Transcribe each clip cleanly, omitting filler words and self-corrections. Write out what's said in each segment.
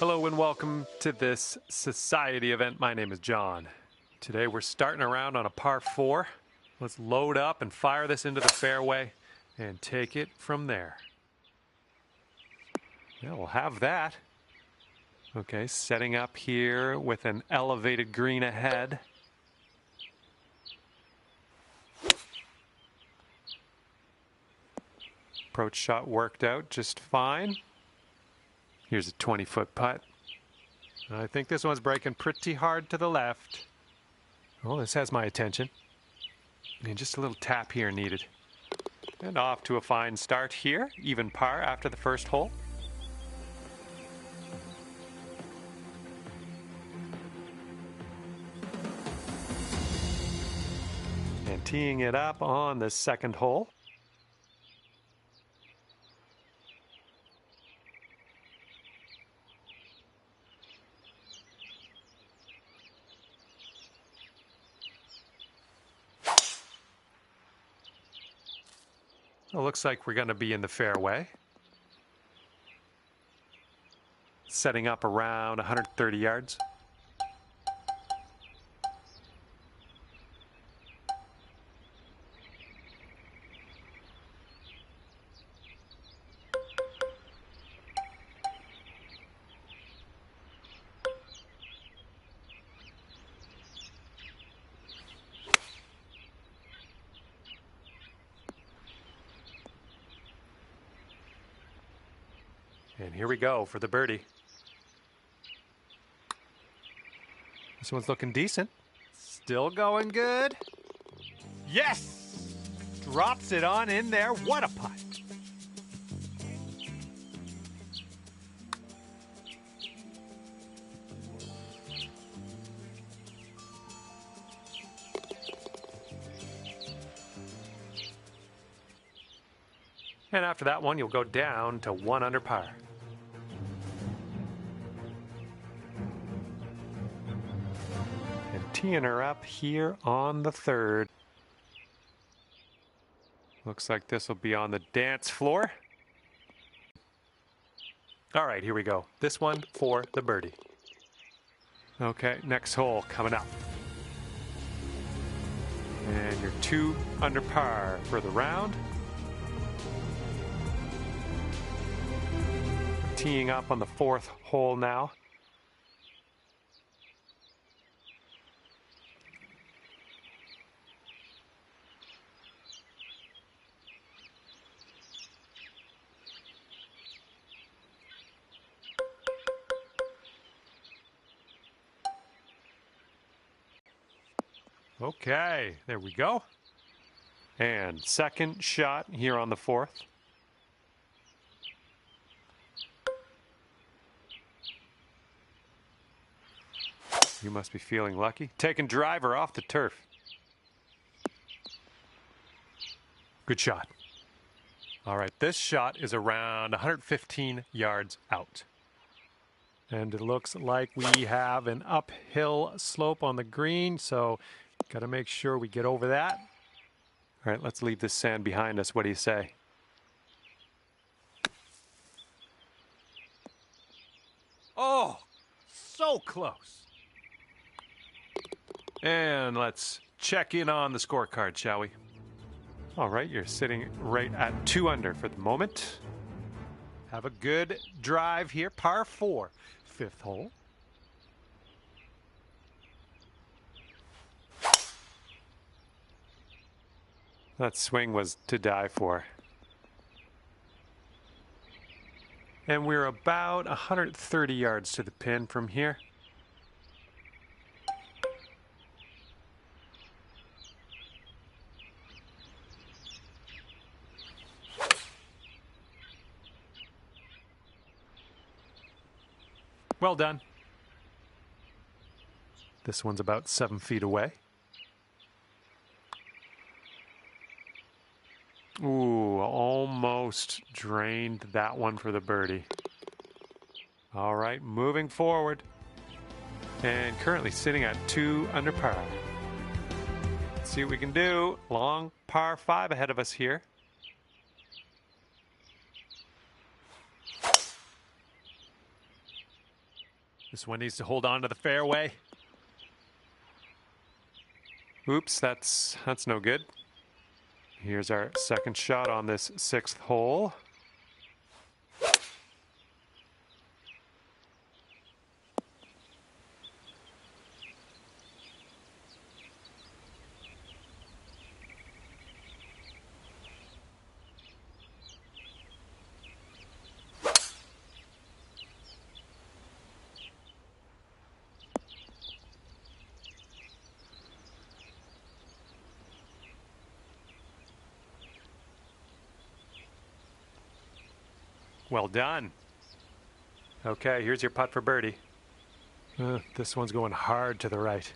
Hello and welcome to this society event. My name is John. Today we're starting around on a par 4. Let's load up and fire this into the fairway and take it from there. Yeah, we'll have that. Okay, setting up here with an elevated green ahead. Approach shot worked out just fine. Here's a 20-foot putt. I think this one's breaking pretty hard to the left. Oh, this has my attention. And just a little tap here needed. And off to a fine start here. Even par after the first hole. And teeing it up on the second hole. It looks like we're going to be in the fairway. Setting up around 130 yards. And here we go for the birdie. This one's looking decent. Still going good. Yes! Drops it on in there. What a putt. And after that one, you'll go down to 1 under par. Teeing her up here on the third. Looks like this will be on the dance floor. All right, here we go. This one for the birdie. Okay, next hole coming up. And you're 2 under par for the round. Teeing up on the 4th hole now. Okay, there we go. And second shot here on the 4th. You must be feeling lucky. Taking driver off the turf. Good shot. All right, this shot is around 115 yards out. And it looks like we have an uphill slope on the green, so got to make sure we get over that. All right, let's leave this sand behind us. What do you say? Oh, so close. And let's check in on the scorecard, shall we? All right, you're sitting right at 2 under for the moment. Have a good drive here, par 4, 5th hole. That swing was to die for. And we're about 130 yards to the pin from here. Well done. This one's about 7 feet away. Ooh, almost drained that one for the birdie. All right, moving forward. And currently sitting at 2 under par. Let's see what we can do. Long par 5 ahead of us here. This one needs to hold on to the fairway. Oops, that's no good. Here's our second shot on this 6th hole. Well done. Okay, here's your putt for birdie. This one's going hard to the right.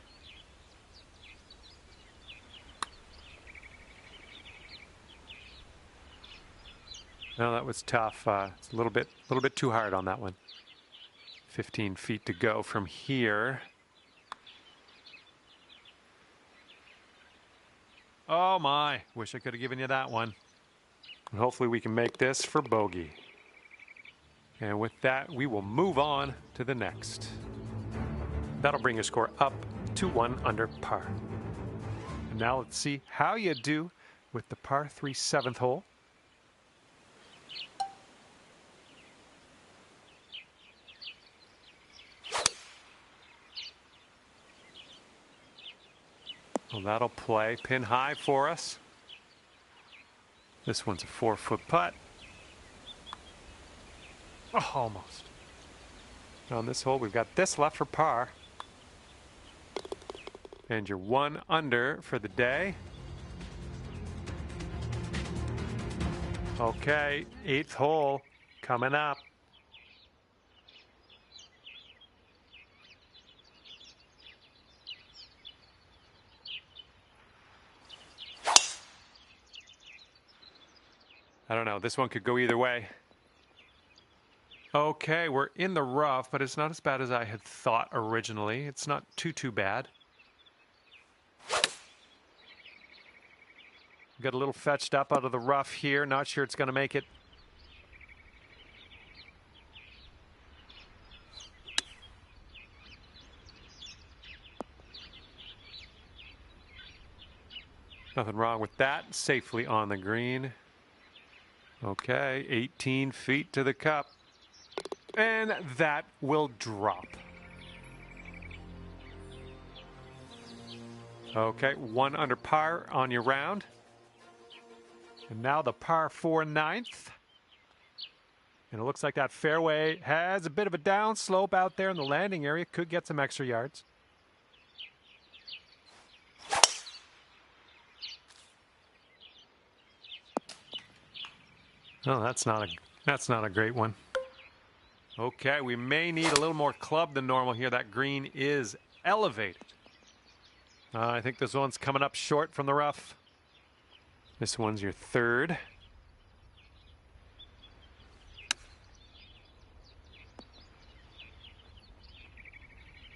No, that was tough. It's a little bit too hard on that one. 15 feet to go from here. Oh my, wish I could have given you that one. And hopefully we can make this for bogey. And with that, we will move on to the next. That'll bring your score up to 1 under par. And now let's see how you do with the par 3 7th hole. Well, that'll play pin high for us. This one's a 4-foot putt. Oh, almost. On this hole, we've got this left for par. And you're 1 under for the day. Okay, 8th hole coming up. I don't know, this one could go either way. Okay, we're in the rough, but it's not as bad as I had thought originally. It's not too bad. Got a little fetched up out of the rough here. Not sure it's going to make it. Nothing wrong with that. Safely on the green. Okay, 18 feet to the cup. And that will drop. Okay, 1 under par on your round. And now the par 4 9th. And it looks like that fairway has a bit of a downslope out there in the landing area. Could get some extra yards. Oh, that's not a great one. Okay, we may need a little more club than normal here. That green is elevated. I think this one's coming up short from the rough. This one's your 3rd.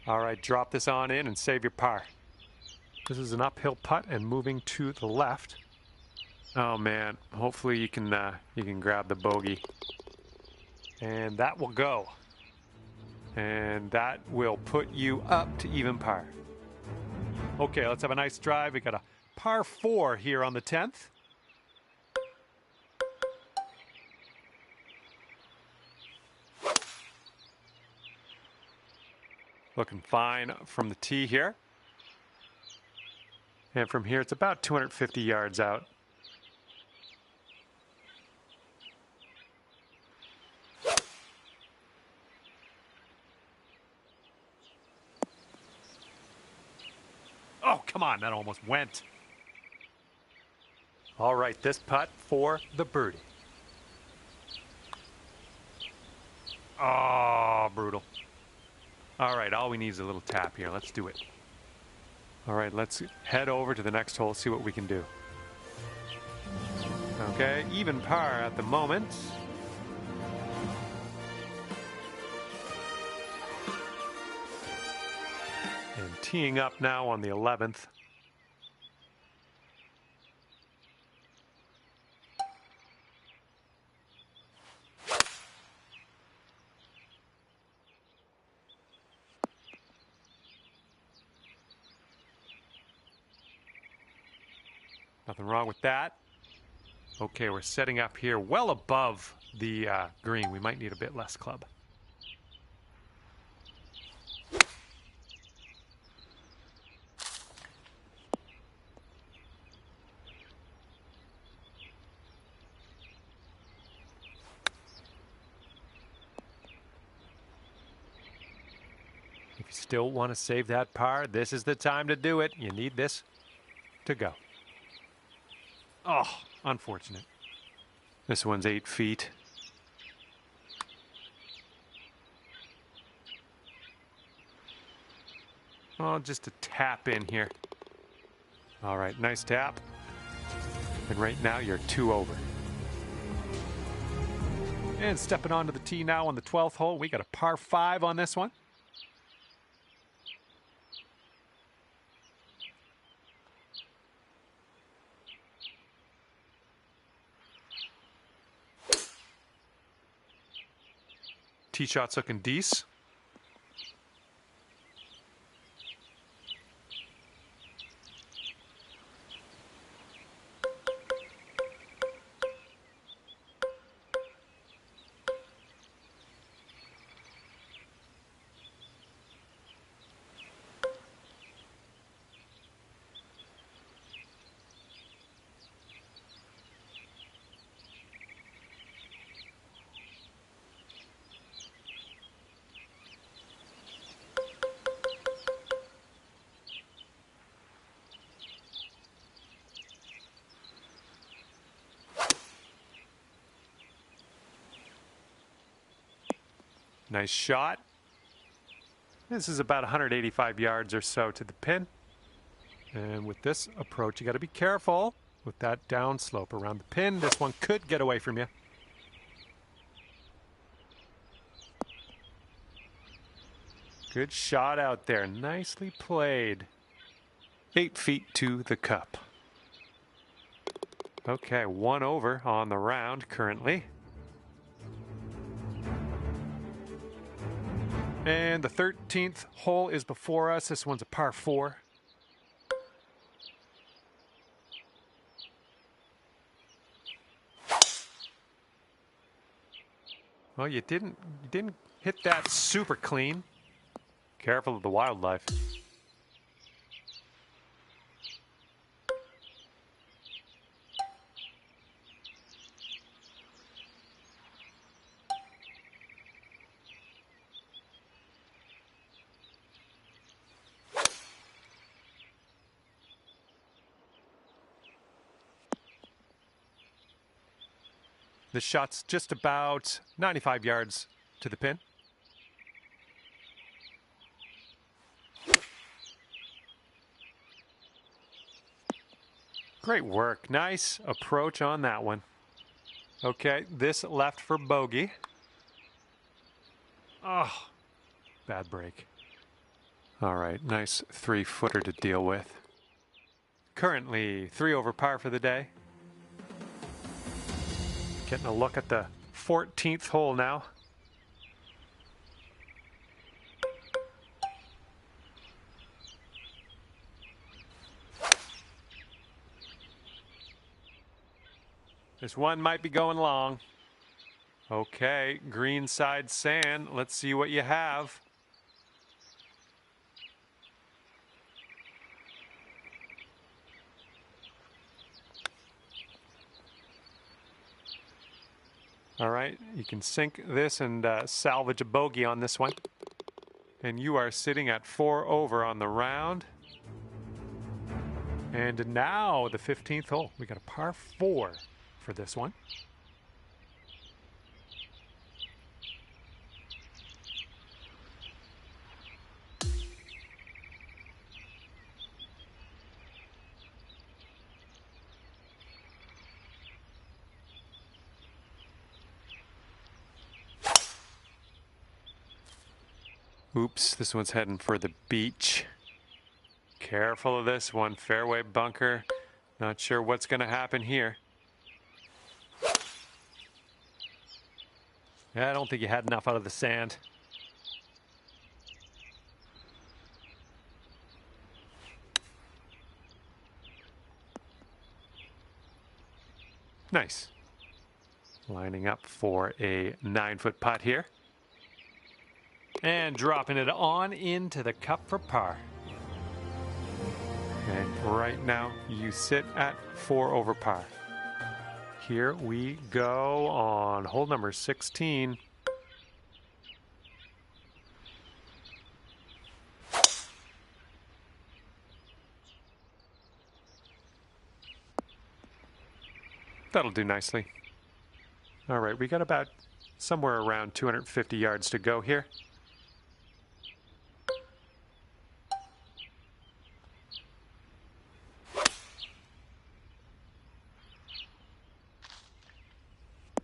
All right, drop this on in and save your par. This is an uphill putt and moving to the left. Oh man, hopefully you can grab the bogey. And that will go. And that will put you up to even par. Okay, let's have a nice drive. We got a par 4 here on the 10th. Looking fine from the tee here. And from here, it's about 250 yards out. Oh, come on, that almost went. All right, this putt for the birdie. Oh, brutal. All right, all we need is a little tap here. Let's do it. All right, let's head over to the next hole, see what we can do. Okay, even par at the moment. And teeing up now on the 11th. Nothing wrong with that. Okay, we're setting up here well above the green. We might need a bit less club. If you still want to save that par, this is the time to do it. You need this to go. Oh, unfortunate. This one's 8 feet. Oh, just a tap in here. All right, nice tap. And right now you're 2 over. And stepping onto the tee now on the 12th hole. We got a par 5 on this one. Tee shot's looking decent. Nice shot. This is about 185 yards or so to the pin. And with this approach, you got to be careful with that downslope around the pin. This one could get away from you. Good shot out there. Nicely played. 8 feet to the cup. Okay, 1 over on the round currently. And the 13th hole is before us. This one's a par 4. Well, you didn't hit that super clean. Careful of the wildlife. The shot's just about 95 yards to the pin. Great work. Nice approach on that one. Okay, this left for bogey. Oh, bad break. All right, nice 3-footer to deal with. Currently 3 over par for the day. Getting a look at the 14th hole now. This one might be going long. Okay, green side sand. Let's see what you have. All right, you can sink this and salvage a bogey on this one. And you are sitting at 4 over on the round. And now the 15th hole. We got a par 4 for this one. Oops, this one's heading for the beach. Careful of this one, fairway bunker. Not sure what's going to happen here. Yeah, I don't think you had enough out of the sand. Nice. Lining up for a 9-foot putt here. And dropping it on into the cup for par. And right now, you sit at 4 over par. Here we go on hole number 16. That'll do nicely. All right, we got about somewhere around 250 yards to go here.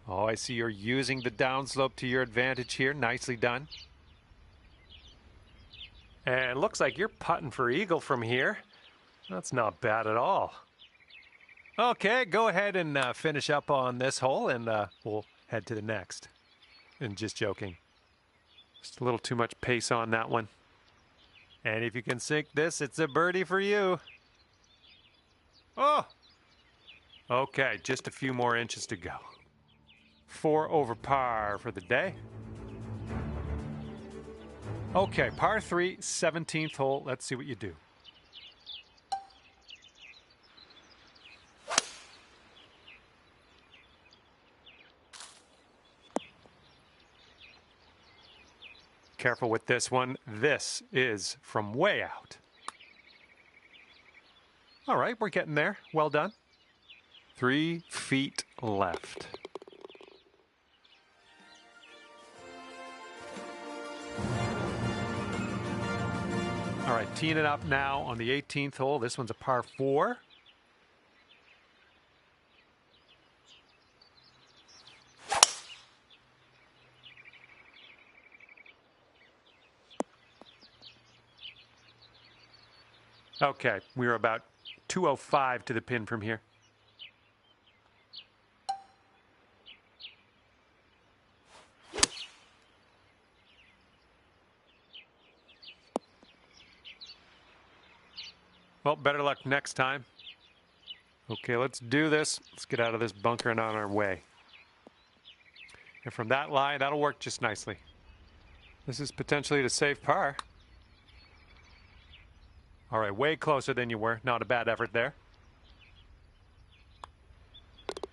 Oh, I see you're using the downslope to your advantage here. Nicely done. And it looks like you're putting for eagle from here. That's not bad at all. Okay, go ahead and finish up on this hole, and we'll head to the next. And just joking. Just a little too much pace on that one. And if you can sink this, it's a birdie for you. Oh! Okay, just a few more inches to go. 4 over par for the day. Okay, par 3, 17th hole. Let's see what you do. Careful with this one. This is from way out. All right, we're getting there. Well done. 3 feet left. All right, teeing it up now on the 18th hole. This one's a par 4. Okay, we're about 205 to the pin from here. Well, better luck next time. Okay, let's do this. Let's get out of this bunker and on our way. And from that lie, that'll work just nicely. This is potentially to save par. All right, way closer than you were. Not a bad effort there.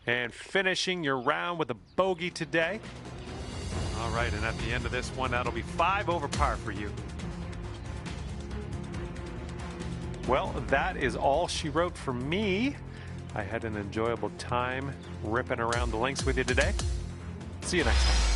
And finishing your round with a bogey today. All right, and at the end of this one, that'll be 5 over par for you. Well, that is all she wrote for me. I had an enjoyable time ripping around the links with you today. See you next time.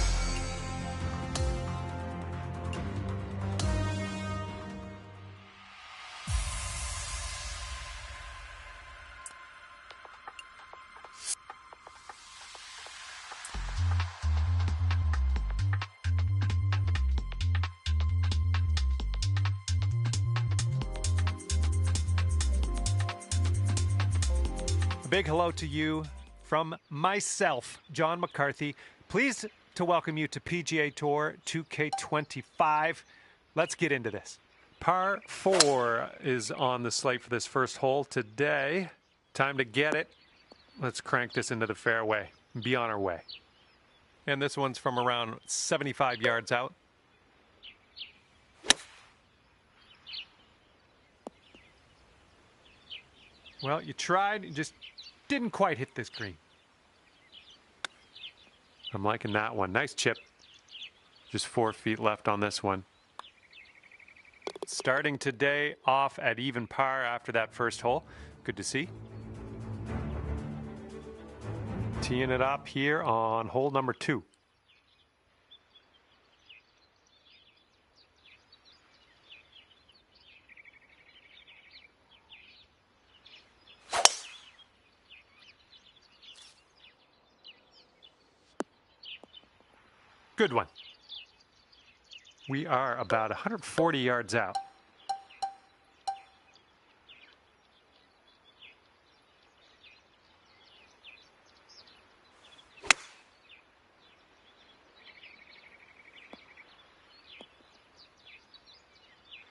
A big hello to you from myself, John McCarthy. Pleased to welcome you to PGA Tour 2K25. Let's get into this. Par 4 is on the slate for this first hole today. Time to get it. Let's crank this into the fairway and be on our way. And this one's from around 75 yards out. Well, you tried, you just didn't quite hit this green. I'm liking that one. Nice chip. Just 4 feet left on this one. Starting today off at even par after that first hole. Good to see. Teeing it up here on hole number 2. Good one. We are about 140 yards out.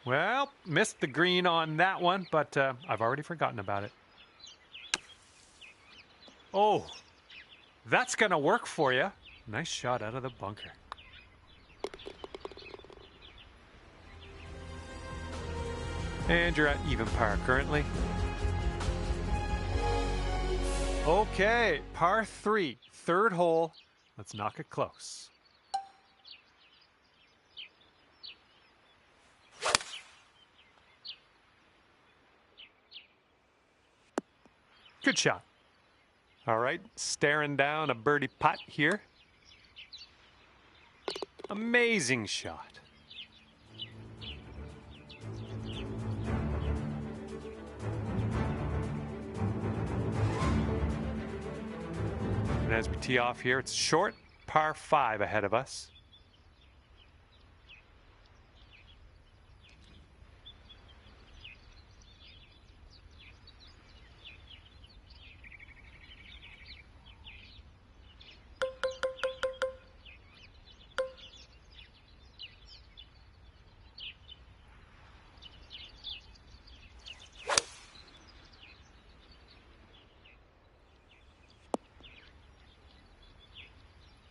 Well, missed the green on that one, but I've already forgotten about it. Oh, That's going to work for you. Nice shot out of the bunker. And you're at even par currently. Okay, par 3, third hole. Let's knock it close. Good shot. All right, staring down a birdie putt here. Amazing shot. And as we tee off here, it's short, par 5 ahead of us.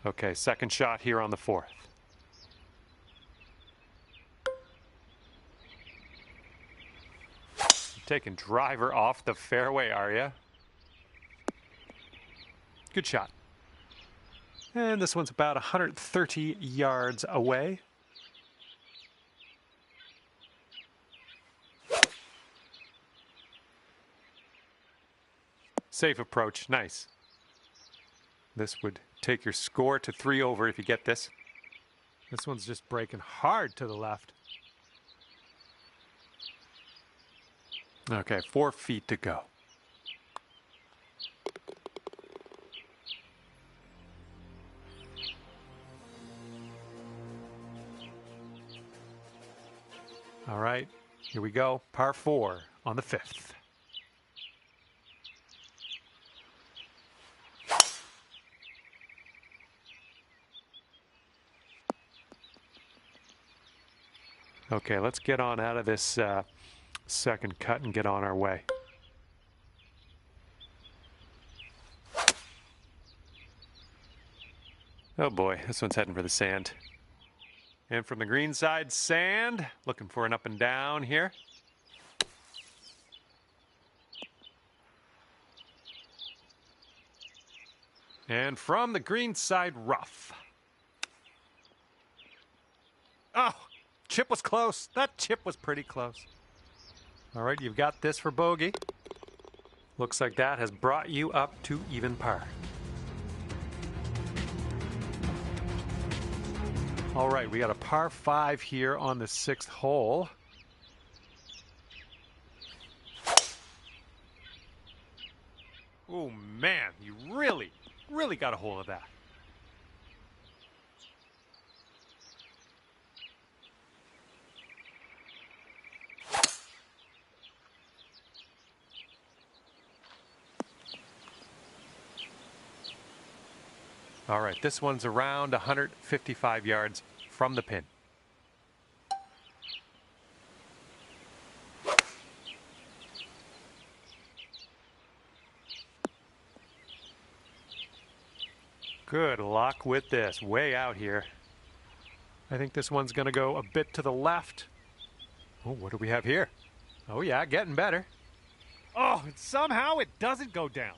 Okay, second shot here on the 4th. Taking driver off the fairway, are you? Good shot. And this one's about 130 yards away. Safe approach, nice. This would take your score to 3 over if you get this. This one's just breaking hard to the left. Okay, 4 feet to go. All right, here we go. Par 4 on the 5th. Okay, let's get on out of this second cut and get on our way. Oh boy, this one's heading for the sand. And from the green side, sand. Looking for an up and down here. And from the green side, rough. Oh, chip was close. That chip was pretty close. All right, you've got this for bogey. Looks like that has brought you up to even par. All right, we got a par 5 here on the 6th hole. Oh man, you really got a hold of that. All right, this one's around 155 yards from the pin. Good luck with this, way out here. I think this one's going to go a bit to the left. Oh, what do we have here? Oh yeah, getting better. Oh, and somehow it doesn't go down.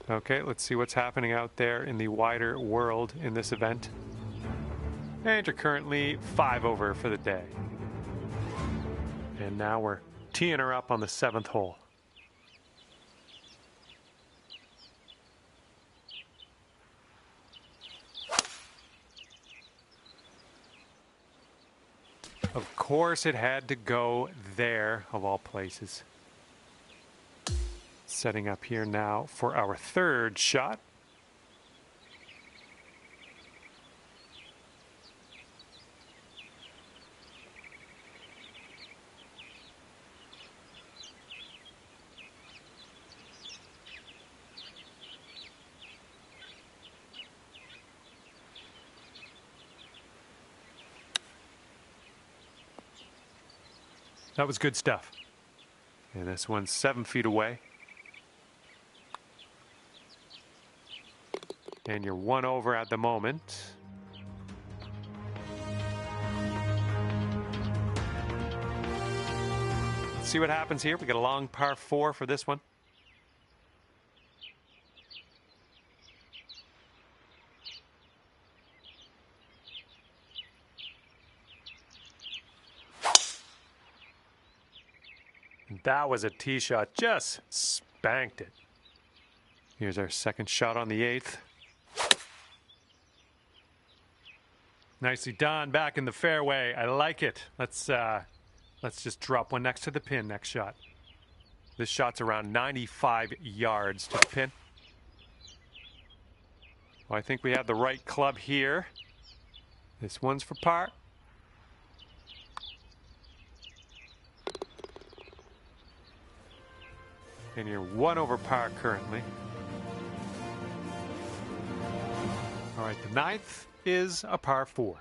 Okay, let's see what's happening out there in the wider world in this event. And you're currently 5 over for the day. And now we're teeing her up on the 7th hole. Of course it had to go there, of all places. Setting up here now for our 3rd shot. That was good stuff. And this one's 7 feet away. And you're 1 over at the moment. Let's see what happens here. We got a long par 4 for this one. That was a tee shot, just spanked it. Here's our second shot on the 8th. Nicely done, back in the fairway. I like it. Let's just drop one next to the pin, next shot. This shot's around 95 yards to the pin. Well, I think we have the right club here. This one's for par. And you're 1 over par currently. All right, the 9th is a par 4.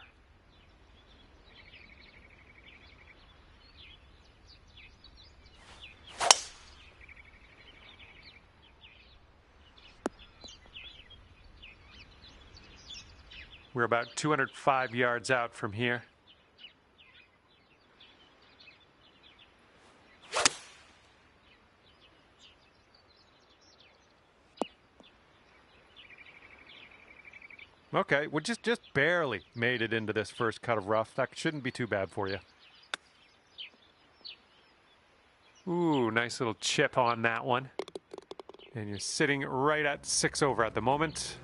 We're about 205 yards out from here. Okay, we just barely made it into this first cut of rough. That shouldn't be too bad for you. Ooh, nice little chip on that one. And you're sitting right at 6 over at the moment.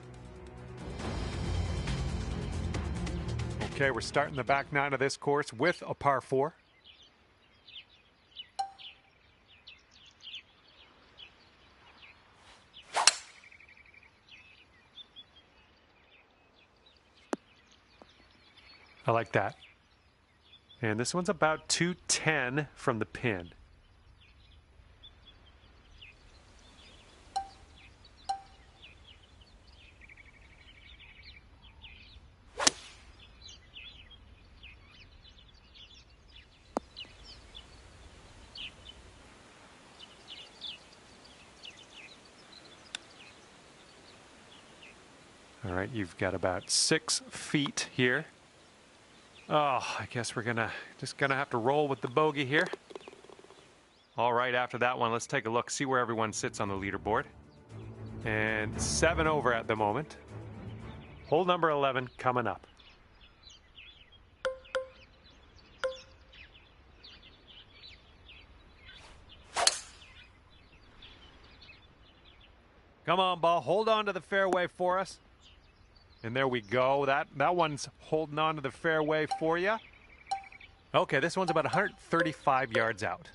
Okay, we're starting the back 9 of this course with a par 4. I like that. And this one's about 210 from the pin. All right, you've got about 6 feet here. Oh, I guess we're just gonna have to roll with the bogey here. All right, after that one, let's take a look, see where everyone sits on the leaderboard. And 7 over at the moment. Hole number 11 coming up. Come on, ball, hold on to the fairway for us. And there we go. That one's holding on to the fairway for you. Okay, this one's about 135 yards out.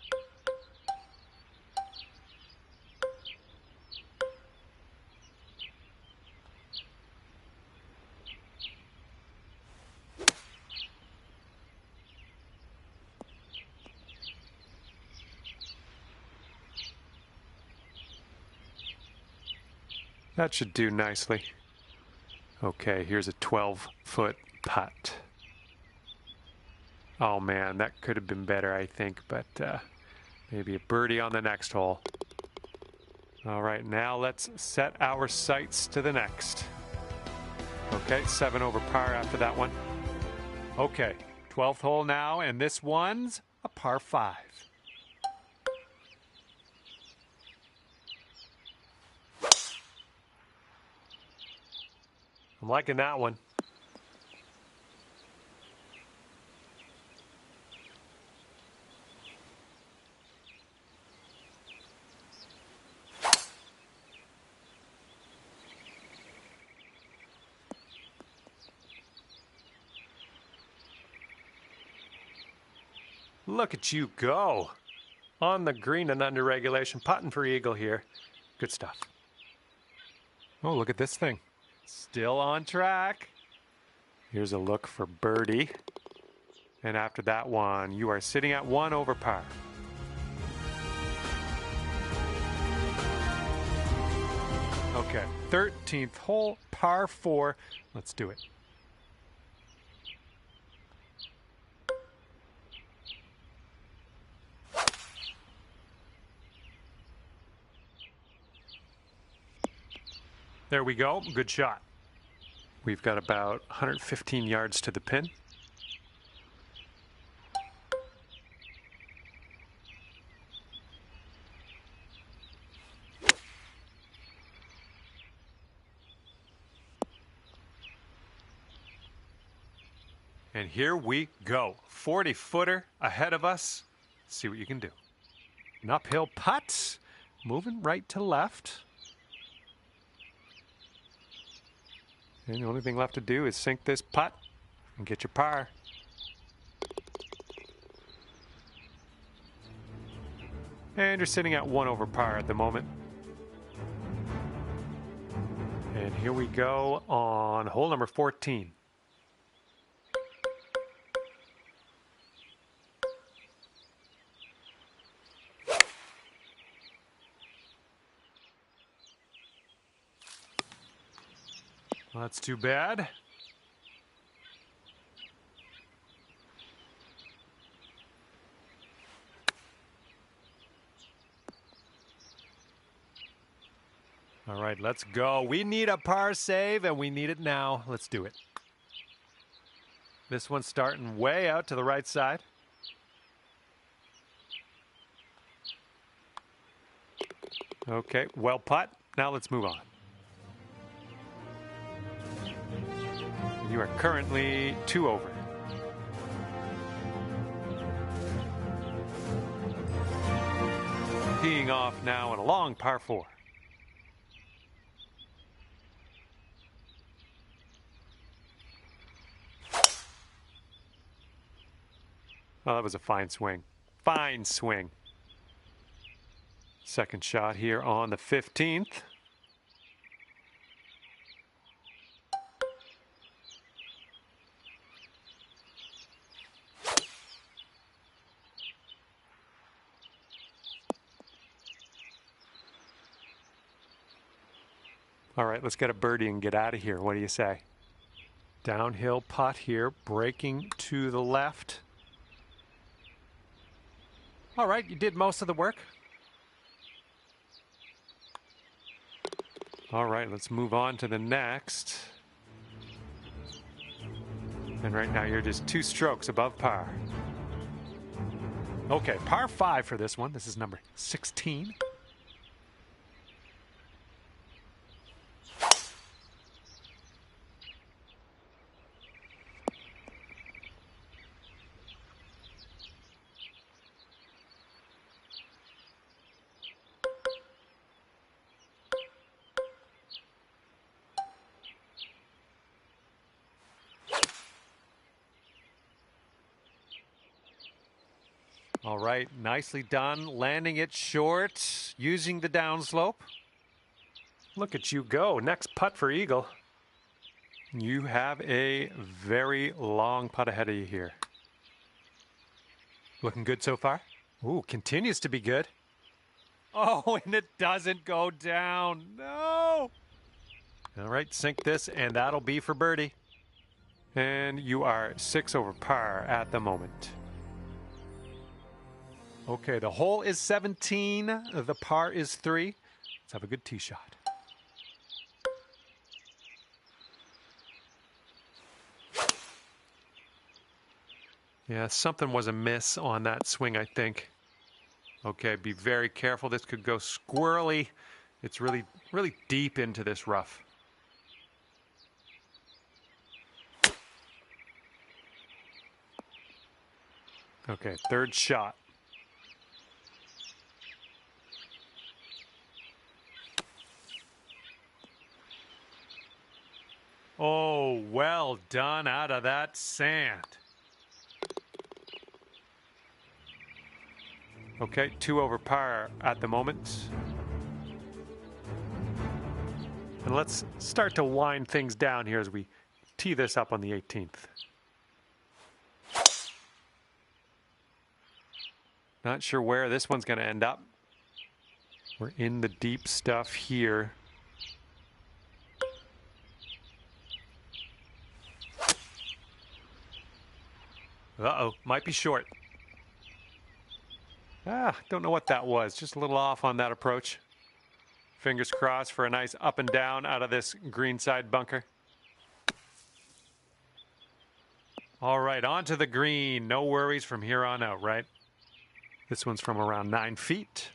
That should do nicely. Okay, here's a 12-foot putt. Oh man, that could have been better, I think, but maybe a birdie on the next hole. All right, now let's set our sights to the next. Okay, 7 over par after that one. Okay, 12th hole now, and this one's a par 5. I'm liking that one. Look at you go. On the green and under regulation, putting for eagle here. Good stuff. Oh, look at this thing. Still on track. Here's a look for birdie. And after that one, you are sitting at 1 over par. Okay, 13th hole, par 4. Let's do it. There we go. Good shot. We've got about 115 yards to the pin. And here we go. 40-footer ahead of us. Let's see what you can do. An uphill putt, moving right to left. And the only thing left to do is sink this putt and get your par. And you're sitting at 1 over par at the moment. And here we go on hole number 14. Well, that's too bad. All right, let's go. We need a par save, and we need it now. Let's do it. This one's starting way out to the right side. Okay, well putt. Now let's move on. You are currently 2 over. Teeing off now in a long par 4. Oh, that was a fine swing. Fine swing. Second shot here on the 15th. All right, let's get a birdie and get out of here. What do you say? Downhill putt here, breaking to the left. All right, you did most of the work. All right, let's move on to the next. And right now you're just 2 strokes above par. Okay, par 5 for this one. This is number 16. All right, nicely done. Landing it short, using the downslope. Look at you go. Next putt for eagle. You have a very long putt ahead of you here. Looking good so far? Ooh, continues to be good. Oh, and it doesn't go down. No. All right, sink this, and that'll be for birdie. And you are 6 over par at the moment. Okay, the hole is 17. The par is 3. Let's have a good tee shot. Yeah, something was amiss on that swing, I think. Okay, be very careful. This could go squirrely. It's really, really deep into this rough. Okay, third shot. Oh, well done out of that sand. Okay, 2 over par at the moment. And let's start to wind things down here as we tee this up on the 18th. Not sure where this one's going to end up. We're in the deep stuff here. Uh-oh, might be short. Don't know what that was. Just a little off on that approach. Fingers crossed for a nice up and down out of this greenside bunker. All right, on to the green. No worries from here on out, right? This one's from around 9 feet.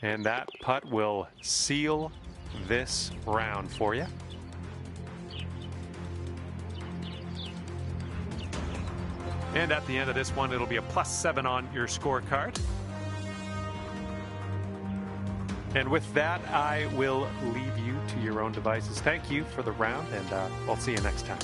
And that putt will seal this round for you. And at the end of this one, it'll be a +7 on your scorecard. And with that, I will leave you to your own devices. Thank you for the round, and I'll see you next time.